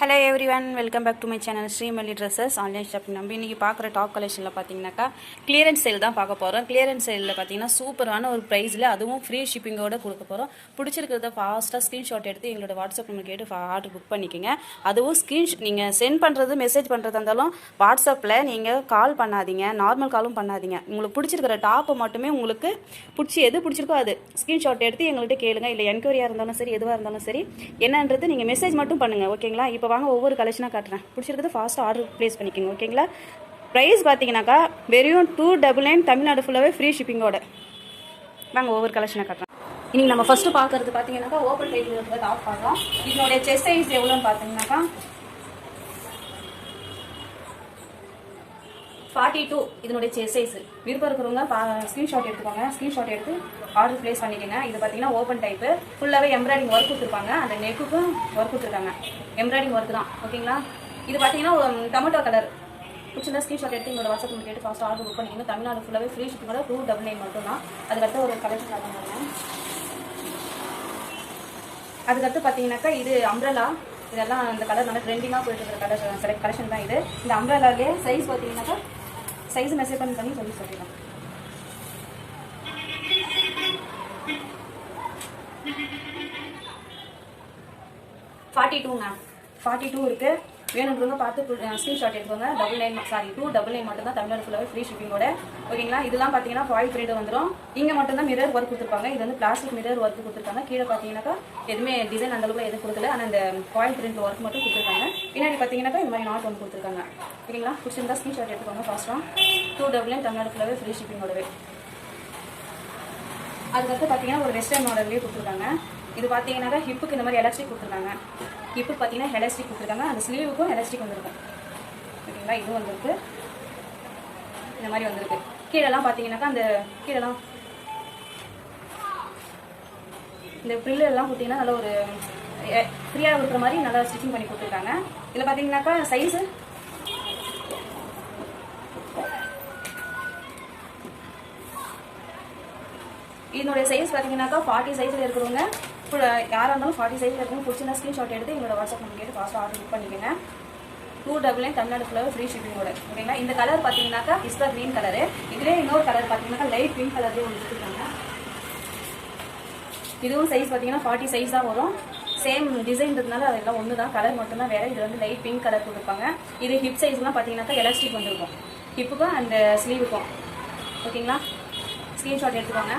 Hello everyone, welcome back to my channel Srimalli dresses online shopping. நம்ம இன்றைக்கி பார்க்குற top கலெக்ஷனில் பார்த்தீங்கன்னாக்கா கிளியரன்ஸ் சேல் தான் பார்க்க போகிறோம். கிளியரன்ஸ் சேலில் பார்த்தீங்கன்னா சூப்பரான ஒரு ப்ரைஸில் அதுவும் ஃப்ரீ ஷிப்பிங்கோடு கொடுக்க போகிறோம். பிடிச்சிருக்கிறத ஃபாஸ்ட்டாக ஸ்க்ரீன்ஷாட் எடுத்து எங்களோட வாட்ஸ்அப் நம்பர் கேட்டு ஆர்டர் புக் பண்ணிக்கோங்க. அதுவும் நீங்கள் சென்ட் பண்ணுறது மெசேஜ் பண்ணுறதா இருந்தாலும் வாட்ஸ்அப்பில் நீங்கள் கால் பண்ணாதீங்க, நார்மல் காலும் பண்ணாதீங்க. உங்களுக்கு பிடிச்சிருக்கிற டாப்பை மட்டுமே உங்களுக்கு எது பிடிச்சிருக்கோ அது ஸ்க்ரீன்ஷாட் எடுத்து எங்கள்கிட்ட கேளுங்க. இல்லை என்கொயரியாக இருந்தாலும் சரி, எதுவாக இருந்தாலும் சரி, என்னன்றது நீங்கள் மெசேஜ் மட்டும் பண்ணுங்கள். ஓகேங்களா? இப்போ வாங்க ஒவ்வொரு கலெக்ஷனாக காட்டுறேன். பிடிச்சிருக்கிறது ஃபாஸ்ட்டாக ஆர்டர் ப்ளேஸ் பண்ணிக்கோங்க. ஓகேங்களா? ப்ரைஸ் பார்த்தீங்கன்னாக்கா வெறும் 299 தமிழ்நாடு ஃபுல்லாகவே ஃப்ரீ ஷிப்பிங்கோட. வாங்க ஒவ்வொரு கலெக்ஷனாக காட்டுறேன். இன்னைக்கு நம்ம ஃபஸ்ட்டு பார்க்குறது பார்த்தீங்கன்னாக்கா ஓப்பன் டைப்பில் இருக்கிற டாப் பார்க்கலாம். இதனுடைய செஸ்ட் சைஸ் எவ்வளோன்னு பார்த்தீங்கன்னாக்கா 42 இதனுடைய செஸ்ட் சைஸ். விருப்பம் இருக்கிறவங்க ஸ்க்ரீன்ஷாட் எடுத்துக்கோங்க. ஸ்க்ரீன்ஷாட் எடுத்து ஆர்டர் ப்ளேஸ் பண்ணிக்கோங்க. இது பார்த்தீங்கன்னா ஓப்பன் டைப்பு, ஃபுல்லாகவே எம்ப்ராய்டிங் ஒர்க் கொடுத்துருப்பாங்க. அந்த நெக்குக்கும் ஒர்க் கொடுத்துருக்காங்க, எம்ப்ராய்டிங் ஒர்க் தான். ஓகேங்களா? இது பார்த்தீங்கன்னா டொமேட்டோ கலர். பிடிச்சிருந்தா ஸ்க்ரீன்ஷாட் எடுத்து எங்களோட வாட்ஸ்அப் நம்பர் கேட்டு ஃபாஸ்ட் ஆர்டர் புக் பண்ணிக்கோங்க. தமிழ்நாடு ஃபுல்லாகவே ஃப்ரீ ஷிப்பிங்கோட 299 மட்டும் தான். அதுக்கடுத்து ஒரு கலெக்ஷன் ஆகுங்க. அதுக்கடுத்து பார்த்தீங்கன்னாக்கா இது அம்ப்ரெல்லா. இதெல்லாம் இந்த கலர் நல்லா ட்ரெண்டிங்காக போயிட்டு இருக்கிற கலெக்ஷன் தான் இது. இந்த அம்ப்ரெல்லாலே சைஸ் பார்த்தீங்கன்னாக்கா சைஸ் மெசேஜ் பண்ணி சொல்லிடலாம். 42ங்க. 42 இருக்குது. வேணுன்றவங்க பார்த்து ஸ்க்ரீன்ஷாட் எடுத்துக்கோங்க. 299 மட்டும் தான் தமிழ்நாடு ஃபுல்லாகவே ஃப்ரீ ஷிப்பிங்கோட. ஓகேங்களா? இதெல்லாம் பார்த்தீங்கன்னா ஃபாயில் பிரிண்ட் வந்துடும். இங்கே மட்டும் தான் மிரர் ஒர்க் கொடுத்துருப்பாங்க. இது வந்து பிளாஸ்டிக் மிரர் ஒர்க் கொடுத்துருக்காங்க. கீழே பார்த்தீங்கன்னாக்கா எதுவுமே டிசைன் அந்தளவுக்கு எதுவும் கொடுக்கல. ஆனால் இந்த ஃபாயில் பிரிண்ட் ஒர்க் மட்டும் கொடுத்துருக்காங்க. பின்னாடி பார்த்தீங்கன்னாக்கா இந்த மாதிரி நாட் ஒன்று கொடுத்துருக்காங்க. ஓகேங்களா? பிடிச்சிருந்தா ஸ்க்ரீன்ஷாட் எடுத்துக்கோங்க ஃபாஸ்ட்டாக. 299 தமிழ்நாடு ஃபுல்லாகவே ஃப்ரீ ஷிப்பிங்கோடவே. அதுக்கடுத்து பார்த்தீங்கன்னா ஒரு வெஸ்டர்ன் மாடல்லேயே கொடுத்துருக்காங்க. இது பார்த்தீங்கன்னாக்கா ஹிப்புக்கு இந்த மாதிரி எலாஸ்டிக் கொடுத்துருக்காங்க. ஹிப்பு பார்த்தீங்கன்னா எலாஸ்டிக் கொடுத்துருக்காங்க. அந்த ஸ்லீவுக்கும் எலாஸ்டிக் வந்துருக்கும். ஓகேங்களா? இதுவும் வந்துருக்கு, இந்த மாதிரி வந்துருக்கு. கீழெல்லாம் பார்த்தீங்கன்னாக்கா அந்த கீழெல்லாம் இந்த ப்ரில் எல்லாம் பார்த்தீங்கன்னா நல்லா ஒரு ஃப்ரீயாக இருக்கிற மாதிரி நல்லா ஸ்டிச்சிங் பண்ணி கொடுத்துருக்காங்க. இதில் பார்த்தீங்கன்னாக்கா சைஸு இதனுடைய சைஸ் பார்த்தீங்கன்னாக்கா 40 சைஸில் இருக்கிறவங்க யாராக இருந்தாலும் 40 சைஸில் இருக்கவங்க பிடிச்சிருந்தா ஸ்க்ரீன்ஷாட் எடுத்து எங்களோட வாட்ஸ்அப் நம்பர் கேட்டு ஃபாஸ்ட்டாக ஆர்டர் புக் பண்ணிக்கோங்க. 299 தமிழ்நாடு ஃபுல்லாக ஃப்ரீ ஷிப்பிங்கோட. ஓகேங்களா? இந்த கலர் பார்த்தீங்கன்னாக்கா பிஸ்தா க்ரீன் கலரு. இதுலேயே இன்னொரு கலர் பார்த்தீங்கன்னாக்கா லைட் பிங்க் கலர்லேயே ஒன்று கொடுத்துருக்காங்க. இதுவும் சைஸ் பார்த்தீங்கன்னா 40 சைஸ் தான் வரும். சேம் டிசைன்றதுனால அதெல்லாம் ஒன்று தான், கலர் மட்டும்தான் வேறு. இது வந்து லைட் பிங்க் கலர் கொடுத்துருப்பாங்க. இது ஹிப் சைஸ்லாம் பார்த்தீங்கன்னாக்கா எலாஸ்டிக் வந்துருக்கும், ஹிப்புக்கும் அந்த ஸ்லீவுக்கும். ஓகேங்களா? ஸ்க்ரீன்ஷாட் எடுத்துக்கோங்க.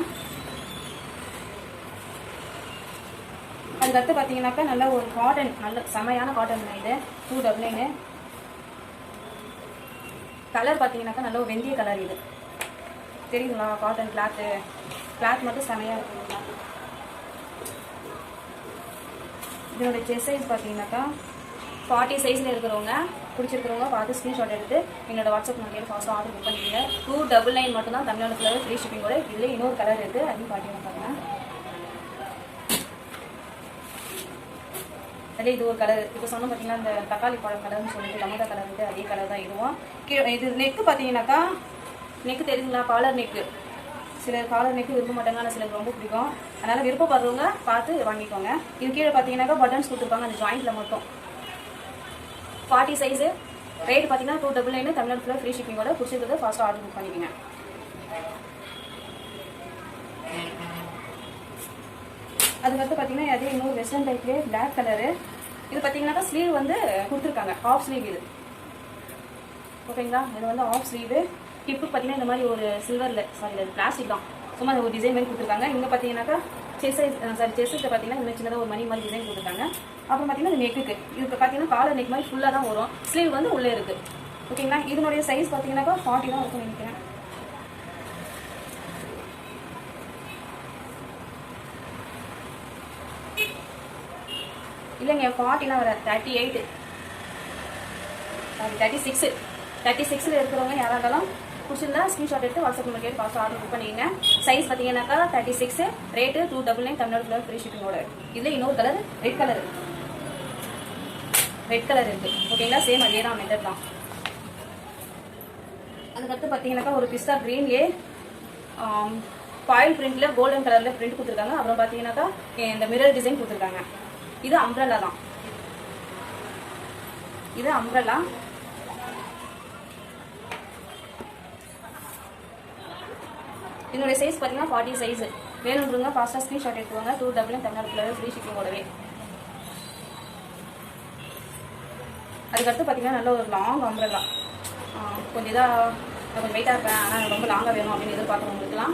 அதுக்கடுத்து பார்த்தீங்கன்னாக்கா நல்ல ஒரு காட்டன், நல்ல செமையான காட்டன் தான் இது. 299. கலர் பார்த்தீங்கன்னாக்கா நல்ல ஒரு வெந்தய கலர். இது தெரியுங்களா? காட்டன் கிளாத் மட்டும் செமையாக இருக்குங்களா? இதோட செஸ்ட் சைஸ் பார்த்தீங்கன்னாக்கா 40 சைஸில் இருக்கிறவங்க பிடிச்சிருக்கிறவங்க பார்த்து ஸ்க்ரீன்ஷாட் எடுத்து எங்களோட வாட்ஸ்அப் நம்பர் ஃபாஸ்ட்டாக ஆர்டர் புக் பண்ணிக்கோங்க. 299 மட்டும் தான் தமிழ்நாடு ஃபுல்லாகவே ஃப்ரீ ஷிப்பிங்கோட. இதில் இன்னொரு கலர் இருக்குது, அதையும் பார்த்தீங்கன்னா பாருங்கள். அதே இது ஒரு கலர். இப்போ சொன்ன பார்த்தீங்கன்னா இந்த தக்காளி பழம் கலர்னு சொல்லிட்டு டொமேட்டோ கலர் இருக்குது, அதே கலர் தான் இதுவும். இது நெக்கு பார்த்தீங்கன்னாக்கா நெக்கு தெரியுங்களா? Collar neck. சிலர் காலர் நெக்கு விரும்ப மாட்டாங்க, ஆனால் சிலருக்கு ரொம்ப பிடிக்கும். அதனால் விருப்பப்படுறவங்க பார்த்து வாங்கிக்கோங்க. இது கீழே பார்த்தீங்கன்னாக்கா பட்டன்ஸ் கொடுத்துருப்பாங்க அந்த ஜாயிண்ட்டில் மட்டும். 40 சைஸு. ரேட் பார்த்தீங்கன்னா 299 தமிழ்நாடு ஃபுல்லாக ஃப்ரீ ஷிப்பிங்கோட. பிடிச்சிருக்கிறத ஃபாஸ்ட்டாக ஆர்டர் புக் பண்ணிக்கோங்க. அதுக்கடுத்து பார்த்தீங்கன்னா அதே இன்னொரு வெஸ்டர்ன் டைப்லேயே பிளாக் கலரு. இது பார்த்தீங்கன்னாக்கா ஸ்லீவ் வந்து கொடுத்துருக்காங்க, ஆஃப் ஸ்லீவ் இது. ஓகேங்களா? இது வந்து ஆஃப் ஸ்லீவு. ஹிப்பு பார்த்தீங்கன்னா இந்த மாதிரி ஒரு சில்வரில் பிளாஸ்டிக் தான், சும்மா ஒரு டிசைன் மாதிரி கொடுத்துருக்காங்க. இங்கே பார்த்தீங்கன்னாக்கா செஸ்ஸுக்கு பார்த்தீங்கன்னா இந்த சின்னதாக ஒரு மணி மாதிரி டிசைன் கொடுத்துருக்காங்க. அப்புறம் பார்த்தீங்கன்னா இந்த நெக்குக்கு இதுக்கு பார்த்தீங்கன்னா காலர் நெக் மாதிரி ஃபுல்லாக தான் வரும். ஸ்லீவ் வந்து உள்ளே இருக்குது. ஓகேங்களா? இதனுடைய சைஸ் பார்த்தீங்கன்னாக்கா 40 தான் இருக்கும்னு நினைக்கிறேன். இல்லைங்க, 40லாம் வர 38, 36ல் இருக்கிறவங்க யாராக இருந்தாலும் பிடிச்சிருந்தா ஸ்க்ரீன்ஷாட் எடுத்து வாட்ஸ்அப் நம்பர் கேட்டு ஃபாஸ்ட்டாக ஆர்டர் புக் பண்ணிக்கங்க. சைஸ் பார்த்தீங்கன்னாக்கா 36, ரேட்டு 299 தமிழ்நாடு ஃபுல்லாக ஃப்ரீ ஷிப்பிங்கோட. இதில் இன்னொரு கலர் ரெட் கலர் இருக்குது. ஓகேங்களா? சேம் அதே தான், மெத்தட் தான். அதுக்கடுத்து பார்த்தீங்கன்னாக்கா ஒரு பிஸ்தா க்ரீன்லேயே ஃபாயில் பிரிண்டில் கோல்டன் கலரில் பிரிண்ட் கொடுத்துருக்காங்க. அப்புறம் பார்த்தீங்கன்னாக்கா இந்த மிரர் டிசைன் கொடுத்துருக்காங்க. இது அம்ப்ரெல்லா தான். இது அம்ப்ரெல்லா. இதனுடைய சைஸ் பார்த்தீங்கன்னா 40 சைஸ். வேணுன்றவங்க ஃபாஸ்ட்டாக ஸ்க்ரீன்ஷாட் எடுத்துவாங்க. 299 தமிழ்நாட்டில் ஃப்ரீ ஷிப்பிங்கோடவே. அதுக்கடுத்து பார்த்தீங்கன்னா நல்ல ஒரு லாங் அம்ப்ரெல்லா. கொஞ்சம் இதாக கொஞ்சம் வெயிட்டாக இருப்பேன், ஆனால் ரொம்ப லாங்காக வேணும் அப்படின்னு எதிர்பார்க்குறவங்களுக்குலாம்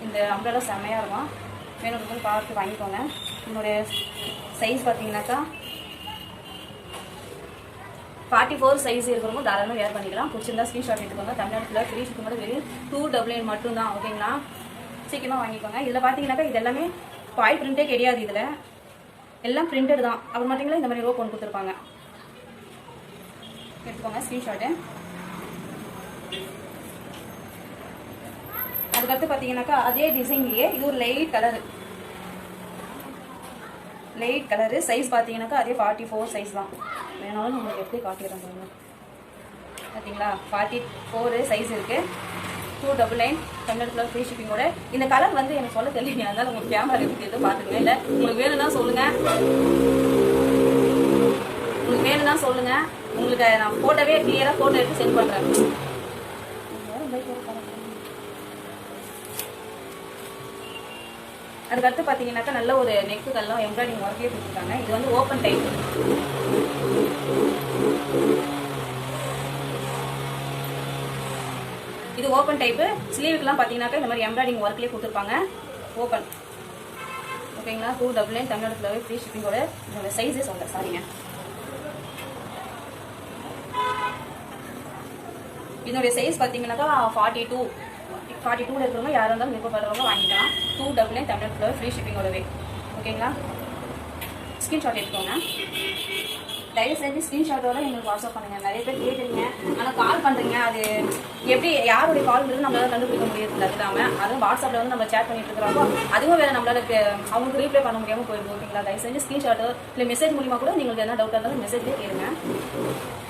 இந்த அம்ப்ரெல்லா செம்மையாக இருக்கும். வேணுன்றவங்க பார்த்து வாங்கிக்கோங்க. என்னுடைய சைஸ் பார்த்தீங்கன்னாக்கா 44 சைஸ் இருக்கிறவங்க தாராளமாக வேர் பண்ணிக்கலாம். பிடிச்சிருந்தா ஸ்க்ரீன்ஷாட் எடுத்துக்கோங்க. தமிழ்நாட்டில் ஃப்ரீ ஷிப்பிங்கோட வெறும் 299 மட்டும்தான். ஓகேங்களா, சீக்கிரமாக வாங்கிக்கோங்க. இதில் பார்த்தீங்கன்னாக்கா இது எல்லாமே பாய் பிரிண்டே கிடையாது. இதில் எல்லாம் பிரிண்டட் தான். அப்புறம் பார்த்தீங்கன்னா இந்த மாதிரி ரோப் ஒன்று கொடுத்துருப்பாங்க. எடுத்துக்கோங்க ஸ்க்ரீன்ஷாட்டு. அதுக்கடுத்து பார்த்தீங்கன்னாக்கா அதே டிசைன்லேயே இது ஒரு லைட் கலரு. சைஸ் பார்த்தீங்கன்னாக்கா அதே 44 சைஸ் தான். வேணாலும் உங்களுக்கு எப்படி காட்டிடுறேன் பாருங்க. பார்த்தீங்களா 44 சைஸ் இருக்குது. 299 தமிழ்நாட்டில் ஃப்ரீ ஷிப்பிங்கோட. இந்த கலர் வந்து எனக்கு சொல்ல தெரியல, அதனால உங்களுக்கு கேமரா இருக்குது எதுவும் பார்த்துக்கங்க. இல்லை உங்களுக்கு வேணும்னா சொல்லுங்கள், உங்களுக்கு நான் ஃபோட்டோவே கிளியராக ஃபோட்டோ எடுத்து சென்ட் பண்ணுறேன். அதுக்கடுத்து பார்த்தீங்கன்னாக்கா நல்ல ஒரு நெக்குக்கெல்லாம் எம்ப்ராய்டிங் ஒர்க்லேயே கொடுத்துருக்காங்க. இது வந்து ஓப்பன் டைப். இது ஓப்பன் டைப்பு. ஸ்லீவுக்குலாம் பார்த்தீங்கன்னாக்கா இந்த மாதிரி எம்ப்ராய்டிங் ஒர்க்லேயே கொடுத்துருப்பாங்க. ஓப்பன். ஓகேங்களா, 299 தமிழ்நாட்டில் ஃப்ரீ ஷிப்பிங்கோட. இதோட சைஸே சொல்கிறேன், சாரிங்க. இதனுடைய சைஸ் பார்த்தீங்கன்னாக்கா 42 இருக்கிறவங்க யாராக இருந்தாலும் விருப்பப்படுறவங்க வாங்கிக்கலாம். 299 தமிழ்நாட்டில் ஃப்ரீ ஷிப்பிங்கோடவே. ஓகேங்களா, ஸ்க்ரீன்ஷாட் எடுத்துக்கோங்க. தயவு செஞ்சு ஸ்க்ரீன்ஷாட்டோட எங்களுக்கு வாட்ஸ்அப் பண்ணுங்கள். நிறைய பேர் கேட்குறீங்க, ஆனால் கால் பண்ணுறீங்க. அது எப்படி யாருடைய கால்ங்கிறது நம்மளால கண்டுபிடிக்க முடியறதில்ல. அது இல்லாமல் அதுவும் வாட்ஸ்அப்பில் வந்து நம்ம சேட் பண்ணிட்டு இருக்கிறப்போ அதுவும் வேறு நம்மளால அவங்களுக்கு ரீப்ளை பண்ண முடியாமல் போயிடுது. ஓகேங்களா, தயவு செஞ்சு ஸ்க்ரீன்ஷாட்டோ இல்லை மெசேஜ் மூலிமா கூட உங்களுக்கு என்ன டவுட்டாக இருந்தாலும் மெசேஜ்லேயே கேளுங்க.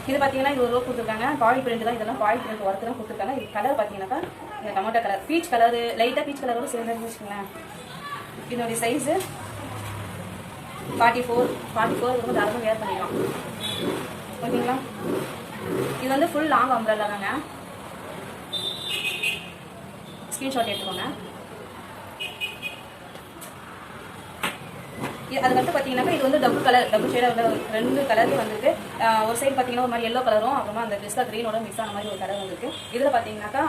இது பார்த்தீங்கன்னா இது ஒரு ரோப் கொடுத்துருக்காங்க. பாடி பிரிண்ட் தான். இதெல்லாம் பாடி பிரிண்ட் ஒர்க் தான் கொடுத்துருக்காங்க. இது கலர் பார்த்தீங்கன்னாக்கா இந்த டொமேட்டோ கலர், பீச் கலரு, லைட்டாக பீச் கலரோட சேர்ந்து வச்சுக்கோங்களேன். இதனுடைய சைஸு 44 ரொம்ப தாராளமாக வேர் பண்ணிக்கலாம். ஓகேங்களா, இது வந்து ஃபுல் லாங் அம்ப்ரெல்லா தாங்க. ஸ்க்ரீன்ஷாட் எடுத்துக்கோங்க. அதுக்கடுத்து பார்த்தீங்கன்னாக்கா இது வந்து டபுள் ஷேடாக 2 கலர்லேயும் வந்துருக்கு. ஒரு சைடு பார்த்தீங்கன்னா ஒரு மாதிரி எல்லோ கலரும் அப்புறமா அந்த பிஸ்தா க்ரீனோட மிக்ஸ் ஆன மாதிரி ஒரு கலர் வந்துருக்கு. இதில் பார்த்தீங்கன்னாக்கா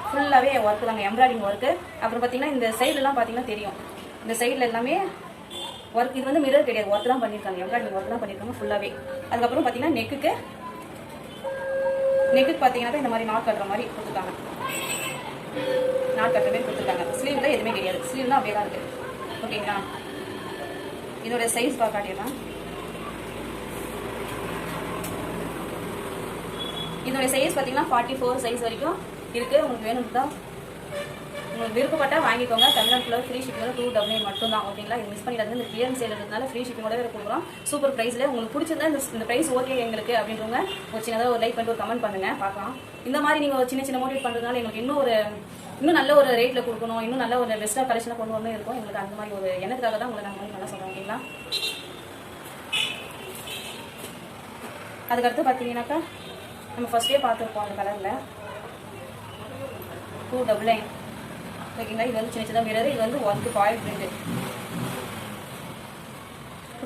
ஃபுல்லாகவே ஒர்க்கு தாங்க, எம்ப்ராய்டிங் ஒர்க்கு. அப்புறம் பார்த்தீங்கன்னா இந்த சைடுலாம் பார்த்தீங்கன்னா தெரியும், இந்த சைடில் எல்லாமே ஒர்க். இது வந்து மிரர் கிடையாது, ஒர்க் தான் பண்ணியிருக்காங்க, எம்ப்ராய்டிங் ஒர்க் தான் பண்ணியிருக்காங்க ஃபுல்லாகவே. அதுக்கப்புறம் பார்த்தீங்கன்னா நெக்குக்கு பார்த்தீங்கன்னாக்கா இந்த மாதிரி நாட் கட்டுற மாதிரி கொடுத்துருக்காங்க. நாட் கட்டுற மாதிரி கொடுத்துருக்காங்க. ஸ்லீவில் எதுவுமே கிடையாது, ஸ்லீவ்லாம் அப்படியே தான் இருக்குது. ஓகேங்களா, இதோட சைஸ் காட்டிடலாம். இதோட சைஸ் பார்த்தீங்கன்னா 44 சைஸ் வரைக்கும் இருக்குது. உங்களுக்கு வேணும்னு தான் உங்களுக்கு விருப்பப்பட்டால் வாங்கிக்கோங்க. தமிழ்நாட்டில் ஃப்ரீ ஷிப்பிங்கோட 299 மட்டும் தான். ஓகேங்களா, இது மிஸ் பண்ணிடாது. இந்த கிளியரன்ஸ் சேல் இருக்கிறதுனால ஃப்ரீ ஷிப்பிங்கோட கொடுக்குறோம். சூப்பர் ப்ரைஸில். உங்களுக்கு பிடிச்சிருந்தா இந்த ப்ரைஸ் ஓகே எங்களுக்கு அப்படின்றவங்க ஒரு சின்னதாக ஒரு லைக் பண்ணிட்டு ஒரு கமெண்ட் பண்ணுங்கள், பார்க்கலாம். இந்த மாதிரி நீங்கள் ஒரு சின்ன மோட்டிவேட் பண்ணுறதுனால எங்களுக்கு இன்னும் நல்ல ஒரு ரேட்டில் கொடுக்கணும், இன்னும் நல்ல ஒரு பெஸ்ட்டாக கலெக்ஷனாக கொண்டு வரணும் இருக்கும். எங்களுக்கு அந்த மாதிரி ஒரு எண்ணத்துக்காக தான் உங்களை நாங்கள் நல்லா சொல்கிறோம். ஓகேங்களா, அதுக்கடுத்து பார்த்தீங்கன்னாக்கா நம்ம ஃபர்ஸ்டே பார்த்துருப்போம் அந்த கலரில் 299. ஓகேங்களா, இது வந்து சின்ன மிரர். இது வந்து ஒர்க்கு பாயில் பிரிண்ட்.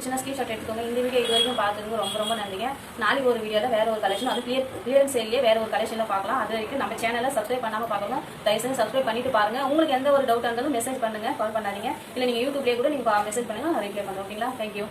சின்ன ஸ்க்ரீன்ஷாட் எடுத்துக்கோங்க. இந்த வீடியோ இது வரைக்கும் பார்த்துருக்கு ரொம்ப நன்றிங்க. நாளைக்கு ஒரு வீடியோவில் வேறு ஒரு கலெக்ஷன், அது கிளியரன்ஸ் சேல்லேயே வேறு ஒரு கலெக்ஷனில் பார்க்கலாம். அது வரைக்கும் நம்ம சேனலை சப்ஸ்கிரைப் பண்ணாமல் பார்க்கணும். தயவுசெய்து சப்ஸ்கிரைப் பண்ணிட்டு பாருங்கள். உங்களுக்கு எந்த ஒரு டவுட்டாக இருந்தாலும் மெசேஜ் பண்ணுங்கள், கால் பண்ணாதீங்க. இல்லை நீங்கள் யூடியூப்லேயே கூட நீங்கள் மெசேஜ் பண்ணுங்கள், நான் ரிப்ளை பண்ணுறேன். ஓகேங்களா, தேங்க்யூ.